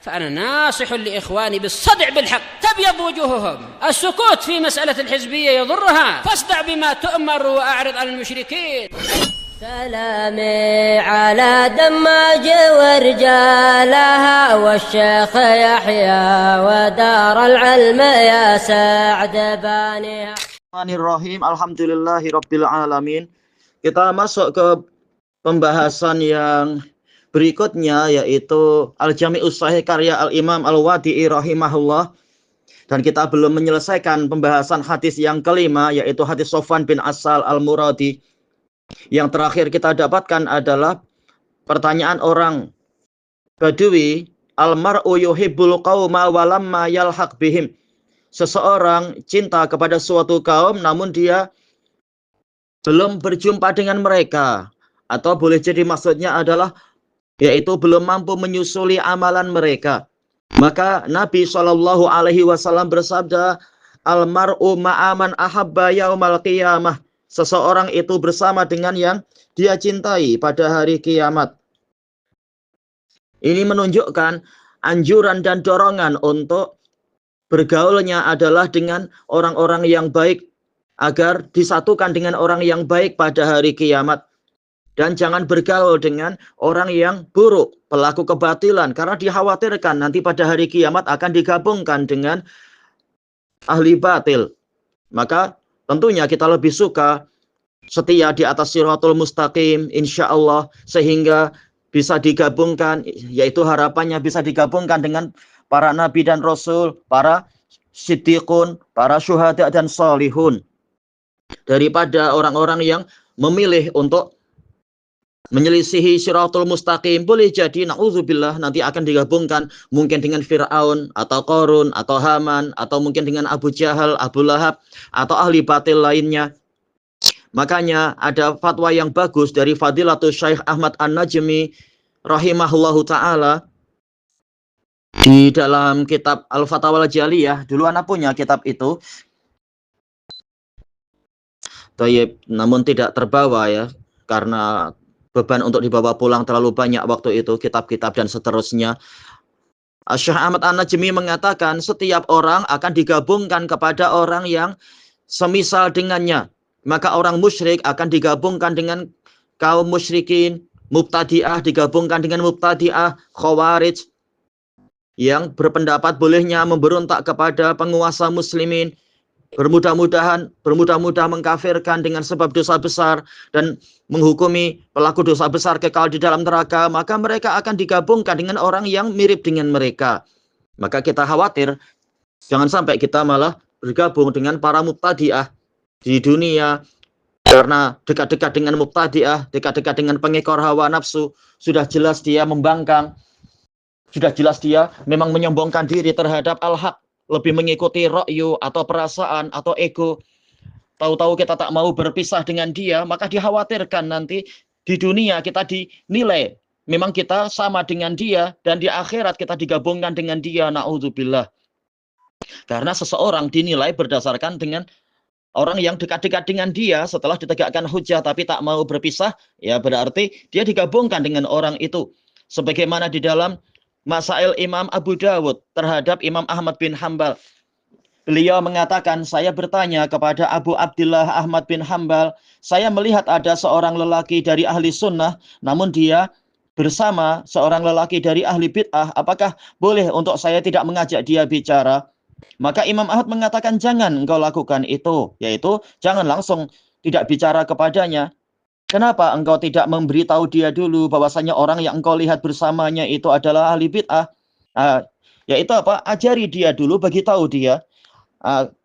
فأنا ناصح لإخواني بالصدع بالحق تبيض وجوههم. السكوت في مسألة الحزبية يضرها، فاصدع بما تؤمر وأعرض عن المشركين. سلامي على دماج ورجالها والشيخ يحيى ودار العلم يا سعد بانيها. Bismillahirrahmanirrahim. Alhamdulillahirabbil alamin. Kita masuk ke pembahasan yang berikutnya, yaitu Al-Jami'us Shahih karya Al-Imam Al-Wadi'i rahimahullah. Dan kita belum menyelesaikan pembahasan hadis yang kelima, yaitu hadis Sofwan bin Asal Al-Muradi. Yang terakhir kita dapatkan adalah pertanyaan orang Badui, al-mar'u yuhibbul qauma walamma yalhaq bihim. Seseorang cinta kepada suatu kaum namun dia belum berjumpa dengan mereka, atau boleh jadi maksudnya adalah yaitu belum mampu menyusuli amalan mereka. Maka Nabi SAW bersabda, al-mar'u ma'aman ahabba yaumal qiyamah. Seseorang itu bersama dengan yang dia cintai pada hari kiamat. Ini menunjukkan anjuran dan dorongan untuk bergaulnya adalah dengan orang-orang yang baik, agar disatukan dengan orang yang baik pada hari kiamat. Dan jangan bergaul dengan orang yang buruk, pelaku kebatilan, karena dikhawatirkan nanti pada hari kiamat akan digabungkan dengan ahli batil. Maka tentunya kita lebih suka setia di atas siratul mustaqim, insya Allah, sehingga bisa digabungkan, yaitu harapannya bisa digabungkan dengan para nabi dan rasul, para siddiqun, para syuhada dan salihun, daripada orang-orang yang memilih untuk menyelisihi siratul mustaqim. Boleh jadi na'udzubillah nanti akan digabungkan mungkin dengan Fir'aun atau Qarun atau Haman, atau mungkin dengan Abu Jahal, Abu Lahab, atau ahli batil lainnya. Makanya ada fatwa yang bagus dari Fadilatul Syekh Ahmad An-Najmi rahimahullahu ta'ala di dalam kitab Al-Fatawal Jaliyah. Dulu anak punya kitab itu, namun tidak terbawa ya, karena beban untuk dibawa pulang terlalu banyak waktu itu, kitab-kitab dan seterusnya. Syekh Ahmad An-Najmi mengatakan setiap orang akan digabungkan kepada orang yang semisal dengannya. Maka orang musyrik akan digabungkan dengan kaum musyrikin, mubtadi'ah digabungkan dengan mubtadi'ah, khawarij yang berpendapat bolehnya memberontak kepada penguasa muslimin, bermudah-mudah mengkafirkan dengan sebab dosa besar dan menghukumi pelaku dosa besar kekal di dalam neraka. Maka mereka akan digabungkan dengan orang yang mirip dengan mereka. Maka kita khawatir jangan sampai kita malah bergabung dengan para mubtadi'ah di dunia, karena dekat-dekat dengan mubtadi'ah, dekat-dekat dengan pengekor hawa nafsu, sudah jelas dia membangkang, sudah jelas dia memang menyombongkan diri terhadap al-haq, lebih mengikuti ra'yu atau perasaan atau ego. Tahu-tahu kita tak mau berpisah dengan dia, maka dikhawatirkan nanti di dunia kita dinilai memang kita sama dengan dia, dan di akhirat kita digabungkan dengan dia, na'udzubillah. Karena seseorang dinilai berdasarkan dengan orang yang dekat-dekat dengan dia setelah ditegakkan hujah tapi tak mau berpisah, ya berarti dia digabungkan dengan orang itu. Sebagaimana di dalam Masail Imam Abu Dawud terhadap Imam Ahmad bin Hanbal. Beliau mengatakan, saya bertanya kepada Abu Abdullah Ahmad bin Hanbal, saya melihat ada seorang lelaki dari ahli sunnah, namun dia bersama seorang lelaki dari ahli bid'ah, apakah boleh untuk saya tidak mengajak dia bicara? Maka Imam Ahmad mengatakan, jangan engkau lakukan itu, yaitu jangan langsung tidak bicara kepadanya. Kenapa engkau tidak memberitahu dia dulu bahwasanya orang yang engkau lihat bersamanya itu adalah ahli bid'ah? Yaitu apa? Ajari dia dulu, bagi tahu dia.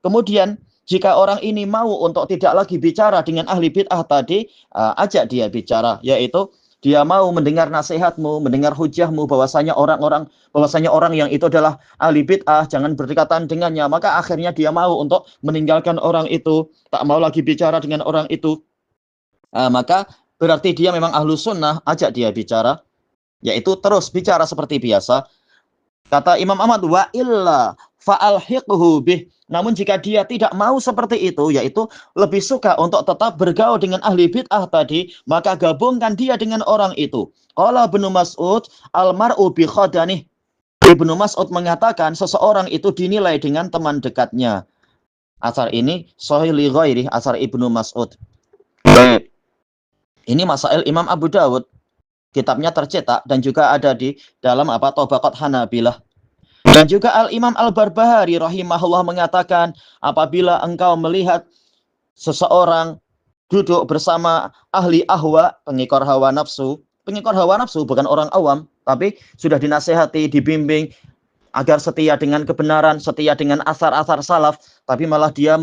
Kemudian jika orang ini mau untuk tidak lagi bicara dengan ahli bid'ah tadi, ajak dia bicara, yaitu dia mau mendengar nasihatmu, mendengar hujahmu bahwasanya orang yang itu adalah ahli bid'ah, jangan berdekatan dengannya. Maka akhirnya dia mau untuk meninggalkan orang itu, tak mau lagi bicara dengan orang itu. Maka berarti dia memang ahlu sunnah, ajak dia bicara, yaitu terus bicara seperti biasa. Kata Imam Ahmad, wa illa fa'alhiqhu bih. Namun jika dia tidak mau seperti itu, yaitu lebih suka untuk tetap bergaul dengan ahli bid'ah tadi, maka gabungkan dia dengan orang itu. Qala Ibnu Mas'ud, al-mar'u bi khadanih. Ibnu Mas'ud mengatakan seseorang itu dinilai dengan teman dekatnya. Asar ini sahih li ghairi, asar Ibnu Mas'ud. Baik. Ini masail Imam Abu Dawud. Kitabnya tercetak dan juga ada di dalam Tabaqat Hanabilah. Dan juga Al-Imam Al-Barbahari rahimahullah mengatakan, apabila engkau melihat seseorang duduk bersama ahli ahwa, pengikor hawa nafsu bukan orang awam, tapi sudah dinasehati, dibimbing agar setia dengan kebenaran, setia dengan asar-asar salaf, tapi malah dia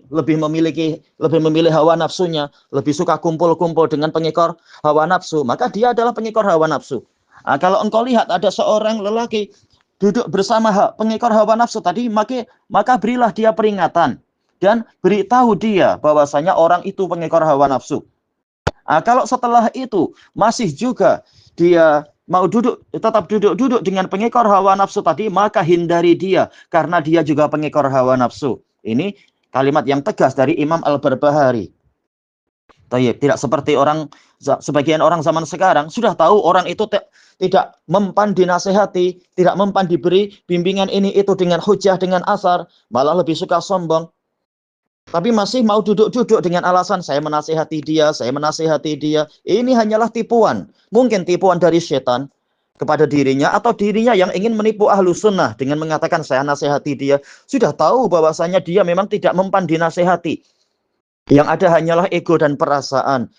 lebih memilih hawa nafsunya, lebih suka kumpul-kumpul dengan pengikor hawa nafsu, maka dia adalah pengikor hawa nafsu. Nah, kalau engkau lihat ada seorang lelaki duduk bersama pengikor hawa nafsu tadi, maka berilah dia peringatan dan beritahu dia bahwasanya orang itu pengikor hawa nafsu. Nah, kalau setelah itu masih juga dia mau tetap duduk dengan pengikor hawa nafsu tadi, maka hindari dia karena dia juga pengikor hawa nafsu. Ini kalimat yang tegas dari Imam Al-Barbahari. Tidak seperti sebagian orang zaman sekarang sudah tahu orang itu tidak mempan dinasehati, tidak mempan diberi bimbingan ini itu dengan hujah, dengan asar, malah lebih suka sombong. Tapi masih mau duduk-duduk dengan alasan saya menasehati dia. Ini hanyalah tipuan. Mungkin tipuan dari setan kepada dirinya, atau dirinya yang ingin menipu ahlu sunnah dengan mengatakan saya nasehati dia. Sudah tahu bahwasanya dia memang tidak mempan dinasehati. Yang ada hanyalah ego dan perasaan.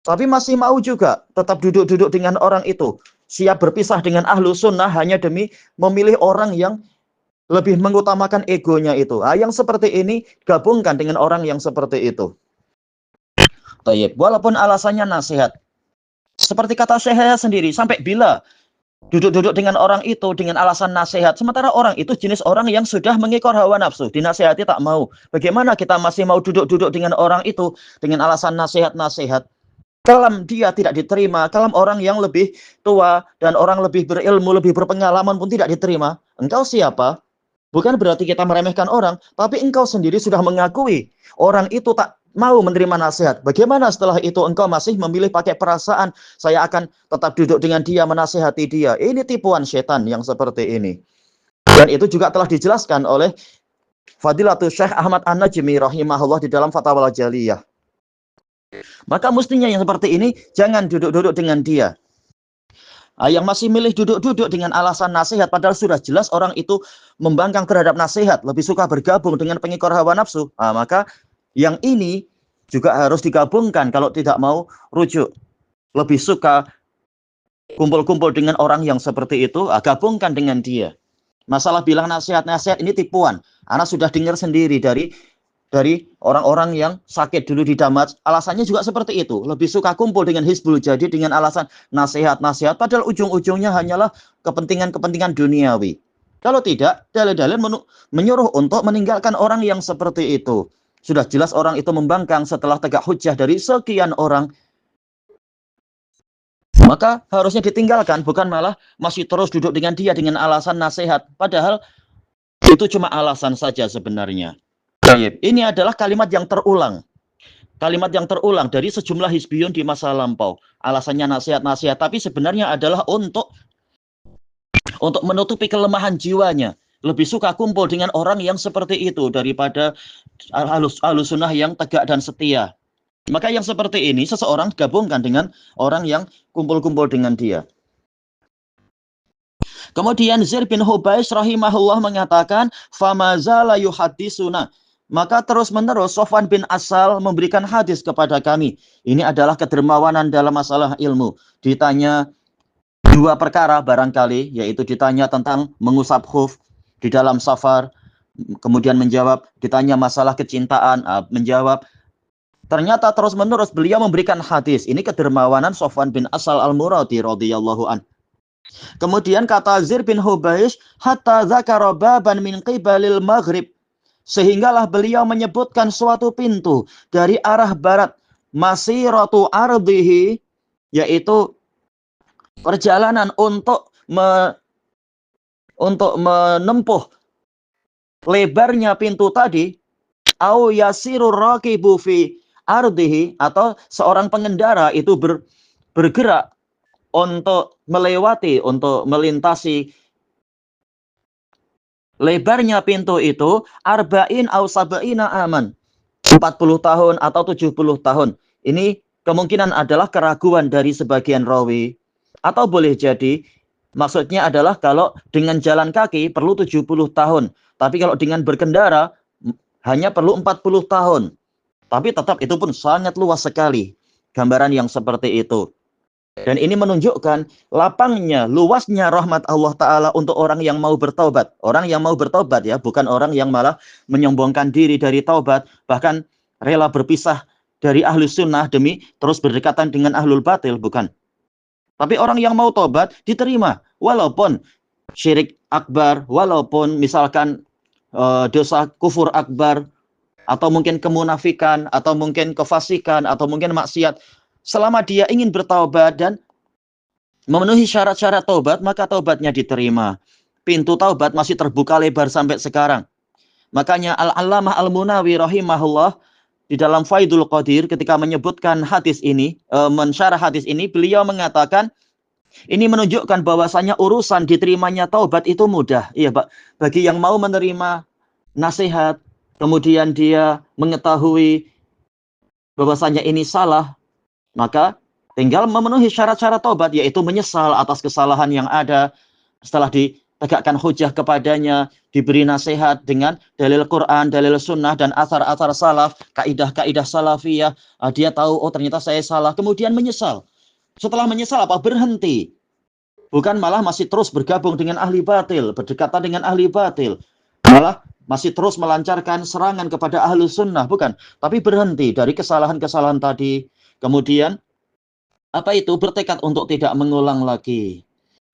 Tapi masih mau juga tetap duduk-duduk dengan orang itu. Siap berpisah dengan ahlu sunnah hanya demi memilih orang yang lebih mengutamakan egonya itu. Yang seperti ini gabungkan dengan orang yang seperti itu. Walaupun alasannya nasihat. Seperti kata Syekh sendiri, sampai bila duduk-duduk dengan orang itu dengan alasan nasihat, sementara orang itu jenis orang yang sudah mengikor hawa nafsu, dinasihati tak mau. Bagaimana kita masih mau duduk-duduk dengan orang itu dengan alasan nasihat-nasihat? Kalam dia tidak diterima, kalam orang yang lebih tua dan orang lebih berilmu, lebih berpengalaman pun tidak diterima. Engkau siapa? Bukan berarti kita meremehkan orang, tapi engkau sendiri sudah mengakui orang itu tak mau menerima nasihat. Bagaimana setelah itu engkau masih memilih pakai perasaan, saya akan tetap duduk dengan dia, menasihati dia. Ini tipuan setan yang seperti ini. Dan itu juga telah dijelaskan oleh Fadilatul Syekh Ahmad An-Najmi rahimahullah di dalam Fatwa Al-Jaliyah. Maka mestinya yang seperti ini jangan duduk-duduk dengan dia. Yang masih milih duduk-duduk dengan alasan nasihat, padahal sudah jelas orang itu membangkang terhadap nasihat, lebih suka bergabung dengan pengikor hawa nafsu, maka yang ini juga harus digabungkan kalau tidak mau rujuk. Lebih suka kumpul-kumpul dengan orang yang seperti itu, gabungkan dengan dia. Masalah bilang nasihat-nasihat ini tipuan. Anak sudah dengar sendiri dari orang-orang yang sakit dulu di Damat, alasannya juga seperti itu. Lebih suka kumpul dengan Hizbul Jadi dengan alasan nasihat-nasihat, padahal ujung-ujungnya hanyalah kepentingan-kepentingan duniawi. Kalau tidak, dalil-dalil menyuruh untuk meninggalkan orang yang seperti itu. Sudah jelas orang itu membangkang setelah tegak hujah dari sekian orang. Maka harusnya ditinggalkan, bukan malah masih terus duduk dengan dia dengan alasan nasihat. Padahal itu cuma alasan saja sebenarnya. Ini adalah kalimat yang terulang. Kalimat yang terulang dari sejumlah hizbiyun di masa lampau. Alasannya nasihat-nasihat, tapi sebenarnya adalah untuk menutupi kelemahan jiwanya. Lebih suka kumpul dengan orang yang seperti itu daripada ahlus sunnah yang tegak dan setia. Maka yang seperti ini seseorang gabungkan dengan orang yang kumpul-kumpul dengan dia. Kemudian Zaid bin Hubais rahimahullah mengatakan, "Famazala yuhaddisuna." Maka terus-menerus Sofwan bin Asal memberikan hadis kepada kami. Ini adalah kedermawanan dalam masalah ilmu. Ditanya dua perkara barangkali, yaitu ditanya tentang mengusap khuf di dalam safar, kemudian menjawab, ditanya masalah kecintaan, menjawab. Ternyata terus-menerus beliau memberikan hadis. Ini kedermawanan Sofwan bin Asal al-Muradi radhiyallahu an. Kemudian kata Zaid bin Hubais, hatta dzakara baban min qibalil maghrib. Sehinggalah beliau menyebutkan suatu pintu dari arah barat, masiratu ardihi, yaitu perjalanan untuk menempuh lebarnya pintu tadi, au yasirur raqibu fi ardihi, atau seorang pengendara itu bergerak untuk melintasi Lebarnya pintu itu arba'in au sab'ina aman. 40 tahun atau 70 tahun. Ini kemungkinan adalah keraguan dari sebagian rawi. Atau boleh jadi maksudnya adalah kalau dengan jalan kaki perlu 70 tahun. Tapi kalau dengan berkendara hanya perlu 40 tahun. Tapi tetap itu pun sangat luas sekali. Gambaran yang seperti itu. Dan ini menunjukkan lapangnya, luasnya rahmat Allah Ta'ala untuk orang yang mau bertaubat. Orang yang mau bertaubat ya, bukan orang yang malah menyombongkan diri dari taubat. Bahkan rela berpisah dari ahli sunnah demi terus berdekatan dengan ahlul batil, bukan. Tapi orang yang mau taubat diterima. Walaupun syirik akbar, walaupun misalkan dosa kufur akbar, atau mungkin kemunafikan, atau mungkin kefasikan, atau mungkin maksiat. Selama dia ingin bertaubat dan memenuhi syarat-syarat taubat, maka taubatnya diterima. Pintu taubat masih terbuka lebar sampai sekarang. Makanya Al-Allamah Al-Munawi rahimahullah di dalam Faidul Qadir ketika menyebutkan hadis ini, mensyarah hadis ini, beliau mengatakan ini menunjukkan bahwasanya urusan diterimanya taubat itu mudah. Iya, Pak. Bagi yang mau menerima nasihat, kemudian dia mengetahui bahwasanya ini salah, maka tinggal memenuhi syarat-syarat taubat, yaitu menyesal atas kesalahan yang ada. Setelah ditegakkan hujah kepadanya, diberi nasihat dengan dalil Quran, dalil sunnah, dan asar-asar salaf, kaidah-kaidah salafiyah. Dia tahu, oh ternyata saya salah. Kemudian menyesal. Setelah menyesal apa? Berhenti. Bukan malah masih terus bergabung dengan ahli batil, berdekatan dengan ahli batil. Malah masih terus melancarkan serangan kepada ahli sunnah. Bukan. Tapi berhenti dari kesalahan-kesalahan tadi. Kemudian, apa itu? Bertekad untuk tidak mengulang lagi.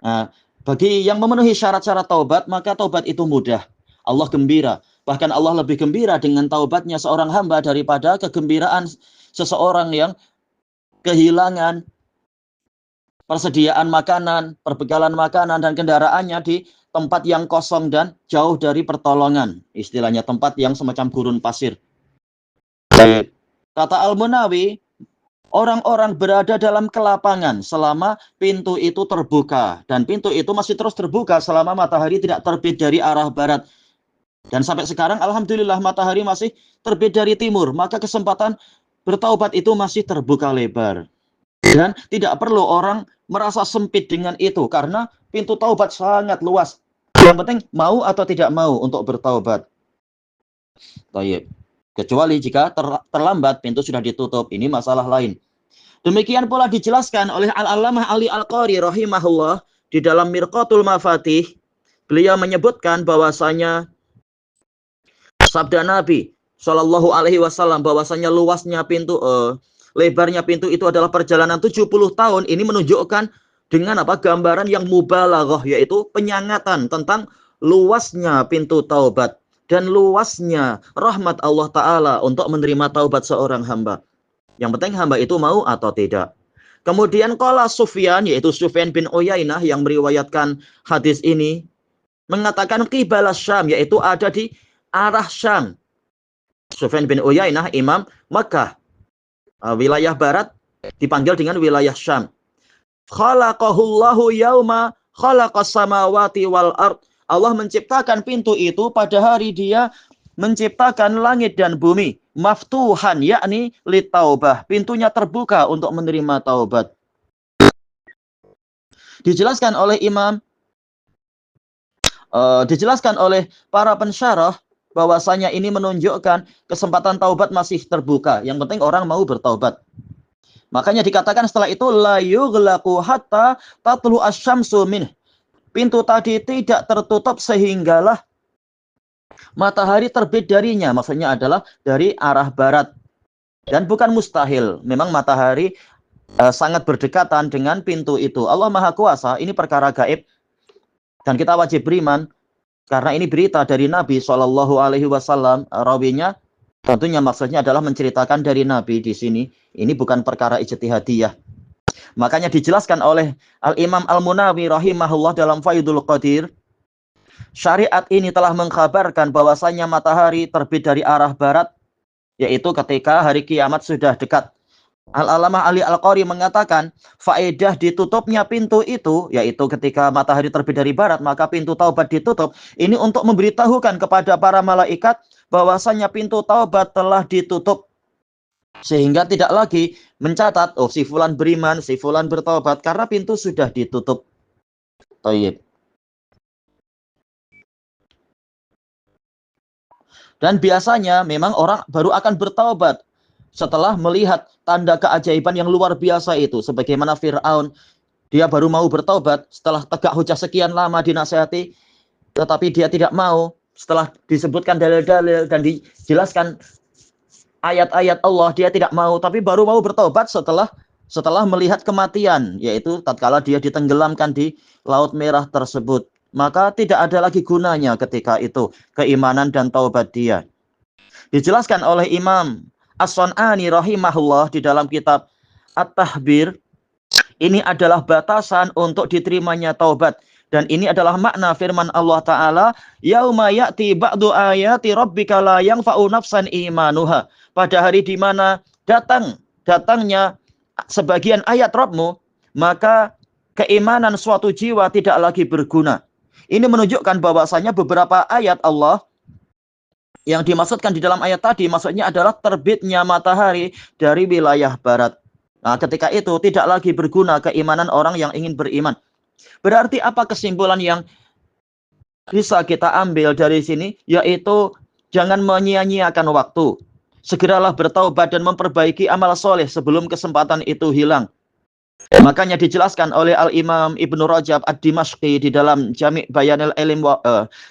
Nah, bagi yang memenuhi syarat-syarat taubat, maka taubat itu mudah. Allah gembira. Bahkan Allah lebih gembira dengan taubatnya seorang hamba daripada kegembiraan seseorang yang kehilangan persediaan makanan, perbekalan makanan, dan kendaraannya di tempat yang kosong dan jauh dari pertolongan. Istilahnya tempat yang semacam gurun pasir. Kata Al-Munawi, orang-orang berada dalam kelapangan selama pintu itu terbuka. Dan pintu itu masih terus terbuka selama matahari tidak terbit dari arah barat. Dan sampai sekarang alhamdulillah matahari masih terbit dari timur. Maka kesempatan bertaubat itu masih terbuka lebar. Dan tidak perlu orang merasa sempit dengan itu. Karena pintu taubat sangat luas. Yang penting mau atau tidak mau untuk bertaubat. Baik. Kecuali jika terlambat, pintu sudah ditutup. Ini masalah lain. Demikian pula dijelaskan oleh Al-Allamah Ali Al-Qari rahimahullah di dalam Mirqatul Mafatih. Beliau menyebutkan bahwasanya sabda Nabi Shallallahu Alaihi Wasallam bahwasanya luasnya pintu, lebarnya pintu itu adalah perjalanan 70 tahun. Ini menunjukkan dengan apa? Gambaran yang mubalaghah, yaitu penyangatan tentang luasnya pintu taubat dan luasnya rahmat Allah Ta'ala untuk menerima taubat seorang hamba. Yang penting hamba itu mau atau tidak. Kemudian qala Sufyan, yaitu Sufyan bin Uyainah yang meriwayatkan hadis ini, mengatakan qibala Syam, yaitu ada di arah Syam. Sufyan bin Uyainah imam Makkah. Wilayah barat dipanggil dengan wilayah Syam. Khalaqahullahu yauma khalaqas samawati wal ard. Allah menciptakan pintu itu pada hari dia menciptakan langit dan bumi. Maftuhan, yakni litaubah. Pintunya terbuka untuk menerima taubat. Dijelaskan oleh dijelaskan oleh para pensyarah bahwasanya ini menunjukkan kesempatan taubat masih terbuka. Yang penting orang mau bertaubat. Makanya dikatakan setelah itu la yughlaqu hatta tatlu asy-syamsu minh. Pintu tadi tidak tertutup sehinggalah matahari terbit darinya. Maksudnya adalah dari arah barat. Dan bukan mustahil. Memang matahari sangat berdekatan dengan pintu itu. Allah Maha Kuasa, ini perkara gaib. Dan kita wajib beriman. Karena ini berita dari Nabi Shallallahu Alaihi Wasallam. Rawinya tentunya maksudnya adalah menceritakan dari Nabi di sini. Ini bukan perkara ijtihadiyah. Makanya dijelaskan oleh Al-Imam Al-Munawi rahimahullah dalam Faidul Qadir. Syariat ini telah mengkhabarkan bahwasanya matahari terbit dari arah barat, yaitu ketika hari kiamat sudah dekat. Al-Alamah Ali Al-Qari mengatakan, faedah ditutupnya pintu itu, yaitu ketika matahari terbit dari barat, maka pintu taubat ditutup. Ini untuk memberitahukan kepada para malaikat bahwasanya pintu taubat telah ditutup. Sehingga tidak lagi mencatat, oh si fulan beriman, si fulan bertaubat, karena pintu sudah ditutup. Tayyib. Dan biasanya memang orang baru akan bertaubat setelah melihat tanda keajaiban yang luar biasa itu. Sebagaimana Fir'aun, dia baru mau bertaubat setelah tegak hujah sekian lama dinasihati, tetapi dia tidak mau. Setelah disebutkan dalil-dalil dan dijelaskan ayat-ayat Allah, dia tidak mau. Tapi baru mau bertaubat setelah melihat kematian, yaitu tatkala dia ditenggelamkan di Laut Merah tersebut. Maka tidak ada lagi gunanya ketika itu keimanan dan taubat dia. Dijelaskan oleh Imam As-Sun'ani rahimahullah di dalam kitab At-Tahbir, ini adalah batasan untuk diterimanya taubat. Dan ini adalah makna firman Allah Ta'ala, yauma ya'ti ba'du ayati rabbika la yanfa'u nafsan imanuha. Pada hari di mana datangnya sebagian ayat Rabbmu, maka keimanan suatu jiwa tidak lagi berguna. Ini menunjukkan bahwasanya beberapa ayat Allah yang dimaksudkan di dalam ayat tadi, maksudnya adalah terbitnya matahari dari wilayah barat. Nah, ketika itu tidak lagi berguna keimanan orang yang ingin beriman. Berarti apa kesimpulan yang bisa kita ambil dari sini? Yaitu jangan menyia-nyiakan waktu. Segeralah bertaubat dan memperbaiki amal soleh sebelum kesempatan itu hilang. Makanya dijelaskan oleh Al-Imam Ibnu Rajab Ad-Dimashqi di dalam Jami' Bayanil Ilm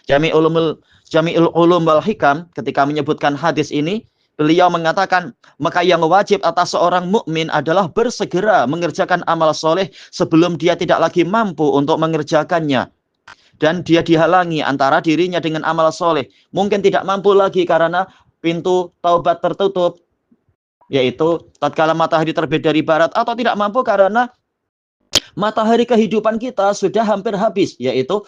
Jami'ul Ulum wal Hikam, ketika menyebutkan hadis ini, beliau mengatakan, maka yang wajib atas seorang mukmin adalah bersegera mengerjakan amal soleh sebelum dia tidak lagi mampu untuk mengerjakannya. Dan dia dihalangi antara dirinya dengan amal soleh. Mungkin tidak mampu lagi karena pintu taubat tertutup, yaitu tatkala matahari terbit dari barat, atau tidak mampu karena matahari kehidupan kita sudah hampir habis, yaitu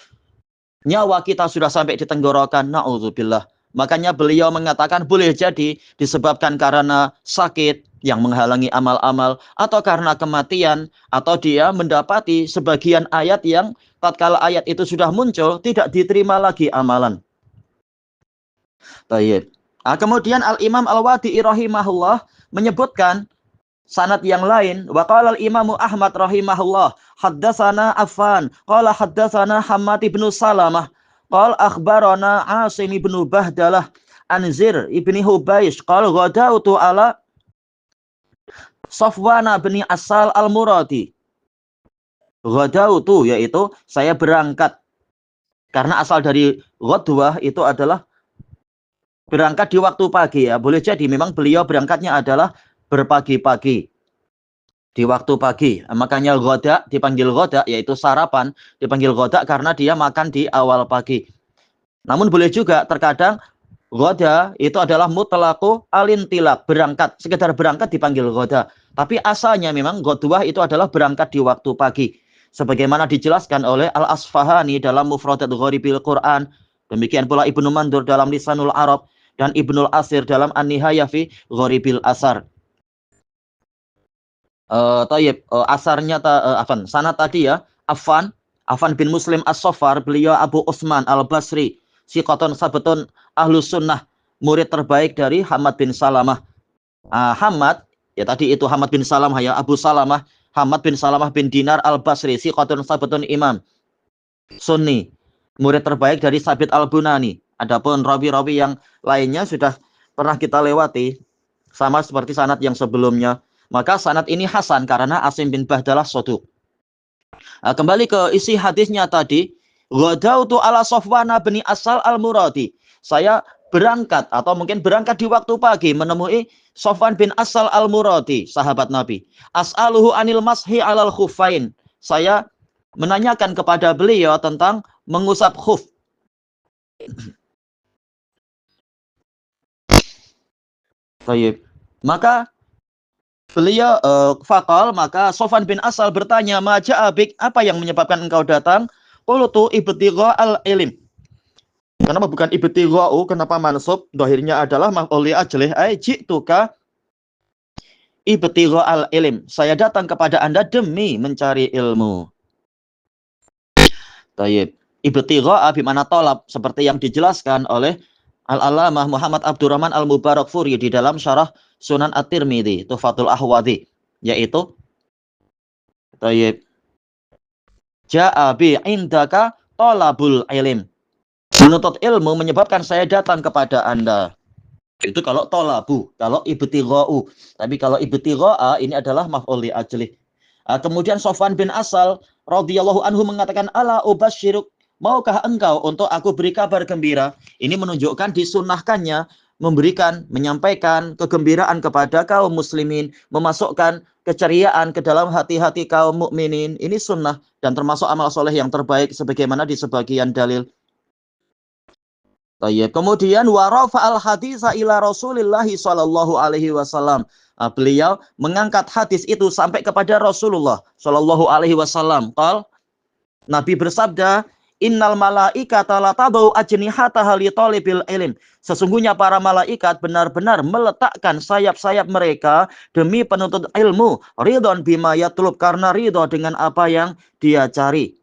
nyawa kita sudah sampai di tenggorokan, na'udzubillah. Makanya beliau mengatakan boleh jadi disebabkan karena sakit yang menghalangi amal-amal, atau karena kematian, atau dia mendapati sebagian ayat yang tatkala ayat itu sudah muncul tidak diterima lagi amalan. Baik. Nah, kemudian Al-Imam Al-Wadi'i rahimahullah menyebutkan sanad yang lain, wa qala al-Imam Ahmad rahimahullah, haddatsana Affan, qala haddatsana Hammad bin Salamah, qala akhbarana Asim bin Bahdalah, Anzir ibni Hubaysh, qala ghadautu ala Safwan bin Asal al-Muradi. Ghadautu yaitu saya berangkat. Karena asal dari ghadwah itu adalah berangkat di waktu pagi, ya. Boleh jadi memang beliau berangkatnya adalah berpagi-pagi, di waktu pagi. Makanya ghoda dipanggil ghoda, yaitu sarapan, dipanggil ghoda karena dia makan di awal pagi. Namun boleh juga terkadang ghoda itu adalah mutlaqu alintilaq, berangkat, sekedar berangkat dipanggil ghoda. Tapi asalnya memang ghodwah itu adalah berangkat di waktu pagi. Sebagaimana dijelaskan oleh Al-Asfahani dalam Mufradat Gharibil Quran, demikian pula Ibnu Mandur dalam Lisanul Arab, dan Ibnul Asir dalam An-Nihayah fi Gharibil Asar. Asarnya sanad tadi ya, Affan bin Muslim As-Saffar, beliau Abu Utsman Al-Basri, siqatun sabtun ahlus sunnah, murid terbaik dari Hammad bin Salamah. Hammad, ya tadi itu Hammad bin Salamah ya, Abu Salamah, Hammad bin Salamah bin Dinar Al-Basri, siqatun sabtun imam, Sunni, murid terbaik dari Sabit Al-Bunani. Adapun rawi-rawi yang lainnya sudah pernah kita lewati, sama seperti sanad yang sebelumnya. Maka sanad ini hasan karena Asim bin Bahdalah Soduk. Kembali ke isi hadisnya tadi, ghadautu ala Safwan bin Asal al-Muradi. Saya berangkat atau mungkin berangkat di waktu pagi menemui Safwan bin Asal al-Muradi, sahabat Nabi. As'aluhu anil mashi alal khuffain. Saya menanyakan kepada beliau tentang mengusap khuf. Baik. Maka beliau faqal, maka Safwan bin Asal bertanya, ma ja'abik, apa yang menyebabkan engkau datang? Qultu ibtigha al-ilm. Kenapa bukan ibtigha'u? Kenapa mansub? Dohirnya adalah maf'ul li ajlih, ai ji'tuka ibtigha'al ilm. Saya datang kepada Anda demi mencari ilmu. Tayyib. Ibtigha'a bimana talab, seperti yang dijelaskan oleh Al-Allamah Muhammad Abdurrahman Al-Mubarakfuri di dalam syarah Sunan At-Tirmidzi, Tuhfatul Ahwadhi, yaitu tayyib. Ja'a bi indaka talabul ilm. Menuntut ilmu menyebabkan saya datang kepada Anda. Itu kalau tolabu, kalau ibtigha'u. Tapi kalau ibtigha'a ini adalah maf'ul li ajlih. Kemudian Sofwan bin Asal radhiyallahu anhu mengatakan, ala ubasyiruk, maukah engkau untuk aku beri kabar gembira? Ini menunjukkan disunnahkannya memberikan, menyampaikan kegembiraan kepada kaum muslimin, memasukkan keceriaan ke dalam hati-hati kaum mukminin. Ini sunnah dan termasuk amal soleh yang terbaik sebagaimana di sebagian dalil. Kemudian warafa al-haditsa ila Rasulillah sallallahu alaihi wasallam. Beliau mengangkat hadis itu sampai kepada Rasulullah sallallahu alaihi wasallam. Nabi bersabda, innal malaikata la tadau ajnihataha li talibil ilm. Sesungguhnya para malaikat benar-benar meletakkan sayap-sayap mereka demi penuntut ilmu, ridon bima yatlub, karena ridho dengan apa yang dia cari.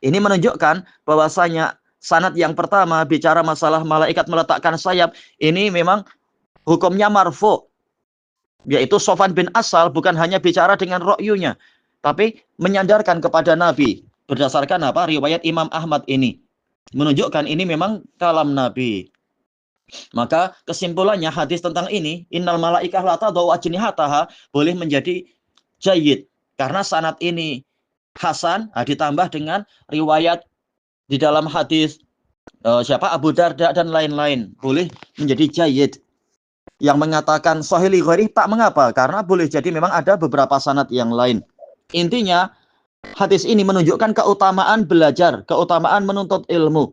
Ini menunjukkan bahwasanya sanad yang pertama bicara masalah malaikat meletakkan sayap, ini memang hukumnya marfu, yaitu Sofwan bin Asal bukan hanya bicara dengan ro'yunya, tapi menyandarkan kepada Nabi. Berdasarkan apa? Riwayat Imam Ahmad ini menunjukkan ini memang kalam Nabi. Maka kesimpulannya hadis tentang ini, innal malaikah la tadau ajnihataha, boleh menjadi jayyid karena sanad ini hasan, ditambah dengan riwayat di dalam hadis Abu Darda dan lain-lain, boleh menjadi jayyid. Yang mengatakan sahih li ghairi tak mengapa, karena boleh jadi memang ada beberapa sanad yang lain. Intinya hadis ini menunjukkan keutamaan belajar, keutamaan menuntut ilmu.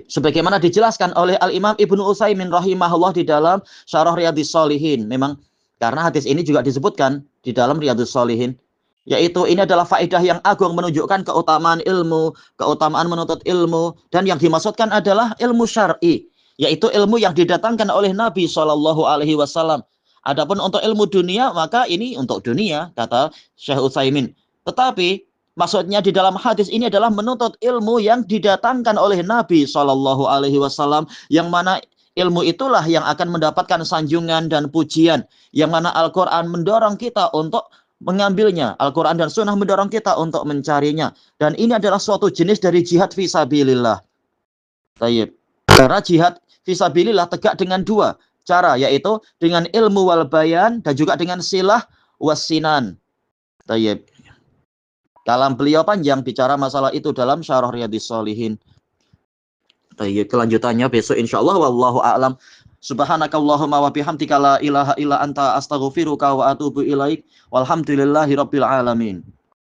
Sebagaimana dijelaskan oleh Al-Imam Ibnu Utsaimin rahimahullah di dalam Syarah Riyadhis Shalihin. Memang karena hadis ini juga disebutkan di dalam Riyadhis Shalihin, yaitu ini adalah faedah yang agung menunjukkan keutamaan ilmu, keutamaan menuntut ilmu, dan yang dimaksudkan adalah ilmu syar'i, yaitu ilmu yang didatangkan oleh Nabi Shallallahu Alaihi Wasallam. Adapun untuk ilmu dunia, maka ini untuk dunia, kata Syekh Utsaimin. Tetapi maksudnya di dalam hadis ini adalah menuntut ilmu yang didatangkan oleh Nabi Shallallahu Alaihi Wasallam, yang mana ilmu itulah yang akan mendapatkan sanjungan dan pujian, yang mana Al-Quran mendorong kita untuk mengambilnya. Al-Quran dan Sunnah mendorong kita untuk mencarinya. Dan ini adalah suatu jenis dari jihad fisabilillah. Tayyib. Karena jihad fisabilillah tegak dengan dua cara, yaitu dengan ilmu wal bayan dan juga dengan silah wasinan. Tayyib. Kalam beliau panjang bicara masalah itu dalam Syarah Riyadhis Shalihin. Tayyib. Kelanjutannya besok insyaallah, wallahu a'lam. Subhanakallahumma wa bihamdika la ilaha illa anta astaghfiruka wa atubu ilaik. Walhamdulillahi rabbil alamin.